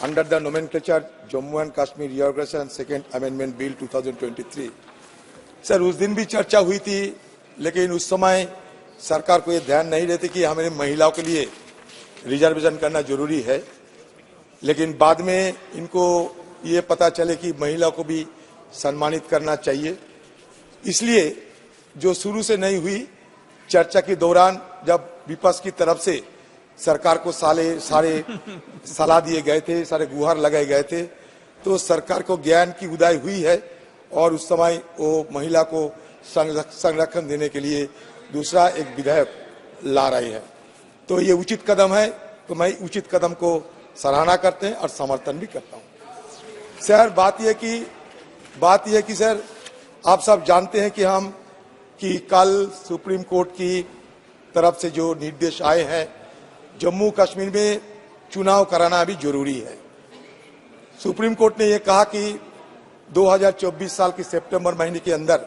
under the nomenclature Jammu and Kashmir Reorganization and Second Amendment Bill 2023। Sir उस दिन भी चर्चा हुई थी, लेकिन उस समय सरकार को ये ध्यान नहीं रहती कि हमें महिलाओं के लिए रिजर्वेशन करना जरूरी है, लेकिन बाद में इनको ये पता चले कि महिलाओं को भी सम्मानित करना चाहिए। इसलिए जो शुरू से नहीं हुई, चर्चा के दौरान जब विपक्ष की तरफ से सरकार को सारे सलाह दिए गए थे, सारे गुहार लगाए गए थे, तो सरकार को ज्ञान की उदय हुई है और उस समय वो महिला को संरक्षण देने के लिए दूसरा एक विधेयक ला रही है। तो ये उचित कदम है, तो मैं उचित कदम को सराहना करते हैं और समर्थन भी करता हूं। सर बात यह कि सर आप सब जानते हैं कि कल सुप्रीम कोर्ट की तरफ से जो निर्देश आए हैं, जम्मू कश्मीर में चुनाव कराना भी जरूरी है। सुप्रीम कोर्ट ने यह कहा कि 2024 साल के सितंबर महीने के अंदर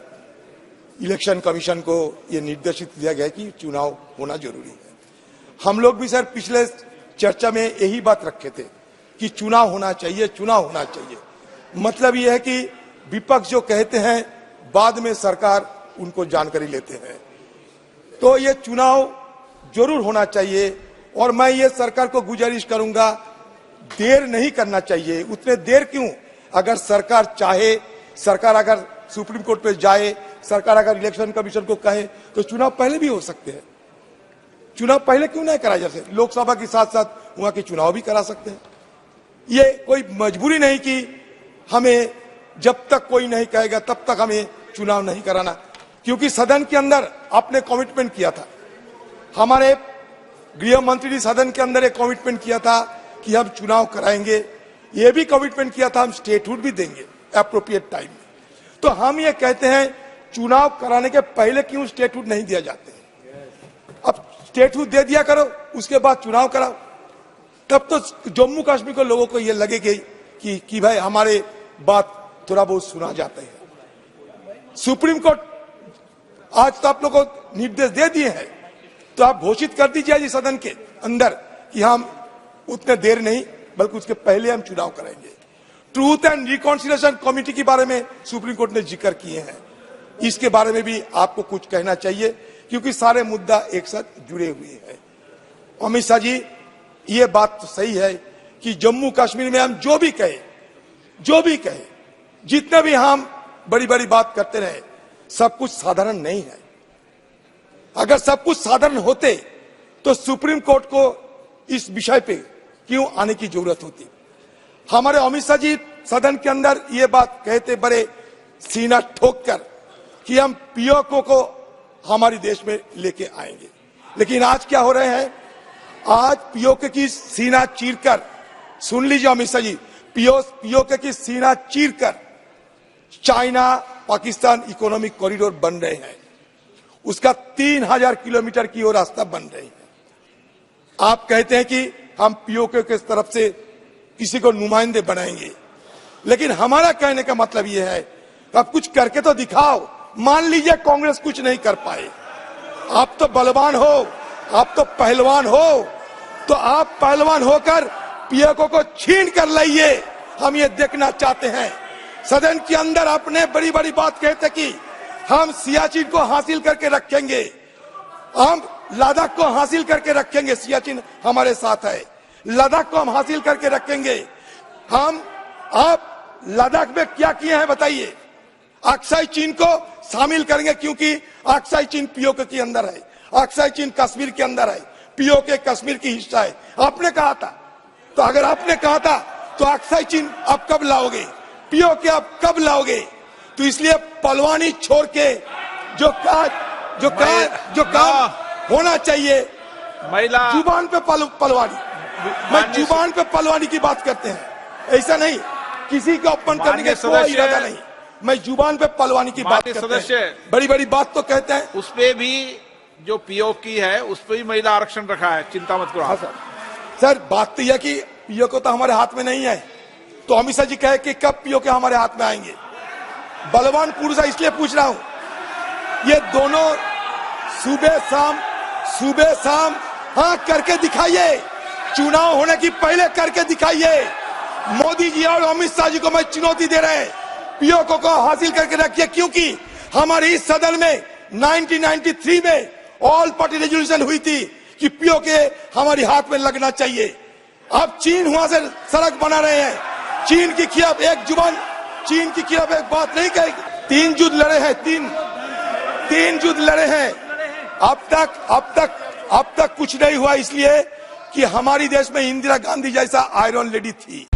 इलेक्शन कमीशन को यह निर्देशित किया गया कि चुनाव होना जरूरी है। हम लोग भी सर पिछले चर्चा में यही बात रखे थे कि चुनाव होना चाहिए। मतलब यह है कि विपक्ष जो कहते हैं, बाद में सरकार उनको जानकारी लेते हैं। तो ये चुनाव जरूर होना चाहिए और मैं ये सरकार को गुजारिश करूंगा, देर नहीं करना चाहिए। उतने देर क्यों? अगर सरकार चाहे, सरकार अगर सुप्रीम कोर्ट पे जाए, सरकार अगर इलेक्शन कमीशन को कहे, तो चुनाव पहले भी हो सकते हैं। चुनाव पहले क्यों नहीं कराया जा सकता? लोकसभा के साथ साथ वहां के चुनाव भी करा सकते हैं। ये कोई मजबूरी नहीं कि हमें जब तक कोई नहीं कहेगा तब तक हमें चुनाव नहीं कराना, क्योंकि सदन के अंदर आपने कमिटमेंट किया था, हमारे गृह मंत्री ने सदन के अंदर एक कमिटमेंट किया था कि हम चुनाव कराएंगे। ये भी कमिटमेंट किया था हम स्टेटहुड भी देंगे एप्रोप्रिएट टाइम में। तो हम ये कहते हैं चुनाव कराने के पहले क्यों स्टेटहुड नहीं दिया जाते? अब स्टेटहुड दे दिया करो, उसके बाद चुनाव कराओ। तब तो जम्मू कश्मीर के लोगों को ये लगेगा कि भाई हमारे बात थोड़ा बहुत सुना जाता है। सुप्रीम कोर्ट आज तो आप लोगों को निर्देश दे दिए हैं, तो आप घोषित कर दीजिए जी सदन के अंदर कि हम उतने देर नहीं बल्कि उसके पहले हम चुनाव कराएंगे। ट्रूथ एंड रिकॉन्सिलिएशन कमेटी के बारे में सुप्रीम कोर्ट ने जिक्र किए हैं, इसके बारे में भी आपको कुछ कहना चाहिए, क्योंकि सारे मुद्दा एक साथ जुड़े हुए हैं। अमित शाह जी, ये बात तो सही है कि जम्मू कश्मीर में हम जो भी कहे, जितने भी हम बड़ी बड़ी बात करते रहे, सब कुछ साधारण नहीं है। अगर सब कुछ साधारण होते तो सुप्रीम कोर्ट को इस विषय पे क्यों आने की जरूरत होती? हमारे अमित शाह जी सदन के अंदर ये बात कहते बड़े सीना ठोक कर कि हम पीओके को हमारे देश में लेके आएंगे, लेकिन आज क्या हो रहे हैं? आज पीओके की सीना चीरकर, सुन लीजिए अमित शाह जी, पीओके की सीना चीरकर चाइना पाकिस्तान इकोनॉमिक कॉरिडोर बन रहे हैं। उसका 3000 किलोमीटर की वो रास्ता बन रही है। आप कहते हैं कि हम पीओके के तरफ से किसी को नुमाइंदे बनाएंगे, लेकिन हमारा कहने का मतलब यह है आप कुछ करके तो दिखाओ। मान लीजिए कांग्रेस कुछ नहीं कर पाए, आप तो बलवान हो, आप तो पहलवान हो, तो आप पहलवान होकर पीओके को छीन कर लाइए। हम ये देखना चाहते हैं। सदन के अंदर आपने बड़ी बड़ी बात कहते कि हम सियाचिन को हासिल करके रखेंगे, हम लद्दाख को हासिल करके रखेंगे। सियाचिन हमारे साथ है, लद्दाख को हम हासिल करके रखेंगे। आप लद्दाख में क्या किए हैं बताइए? अक्साई चीन को शामिल करेंगे, क्योंकि अक्साई चीन पीओके के अंदर है, अक्साई चीन कश्मीर के अंदर है, पीओके कश्मीर की हिस्सा है। आपने कहा था, तो अगर आपने कहा था तो अक्साई चीन आप कब लाओगे? पीओके आप कब लाओगे? तो इसलिए पलवानी छोड़ के जो काम होना चाहिए, महिला जुबान पे पलवानी, मैं जुबान पे पलवानी की बात करते हैं, ऐसा नहीं किसी को अपमान करने का कोई इरादा नहीं, मैं जुबान पे पलवानी की बात करते हैं। बड़ी बड़ी बात तो कहते हैं, उसपे भी जो पीओके है उस पर भी महिला आरक्षण रखा है, चिंता मत करो। हाँ सर, बात तो यह कि पीओके तो हमारे हाथ में नहीं है, तो अमित शाह जी कहे कि कब पीओके हमारे हाथ में आएंगे? बलवान पुरुष है, इसलिए पूछ रहा हूं। ये दोनों सुबह शाम हाँ करके दिखाइए, चुनाव होने की पहले करके दिखाइए। मोदी जी और अमित शाह जी को मैं चुनौती दे रहे हैं, पीओके को हासिल करके रखिए, क्योंकि हमारे इस सदन में 1993 में ऑल पार्टी रेजोल्यूशन हुई थी कि पीओके हमारी हाथ में लगना चाहिए। अब चीन वहां से सड़क बना रहे हैं, चीन के खिलाफ एक जुबान, चीन के खिलाफ एक बात नहीं कहेगी। 3 युद्ध लड़े हैं, तीन युद्ध लड़े हैं, अब तक कुछ नहीं हुआ, इसलिए कि हमारी देश में इंदिरा गांधी जैसा आयरन लेडी थी।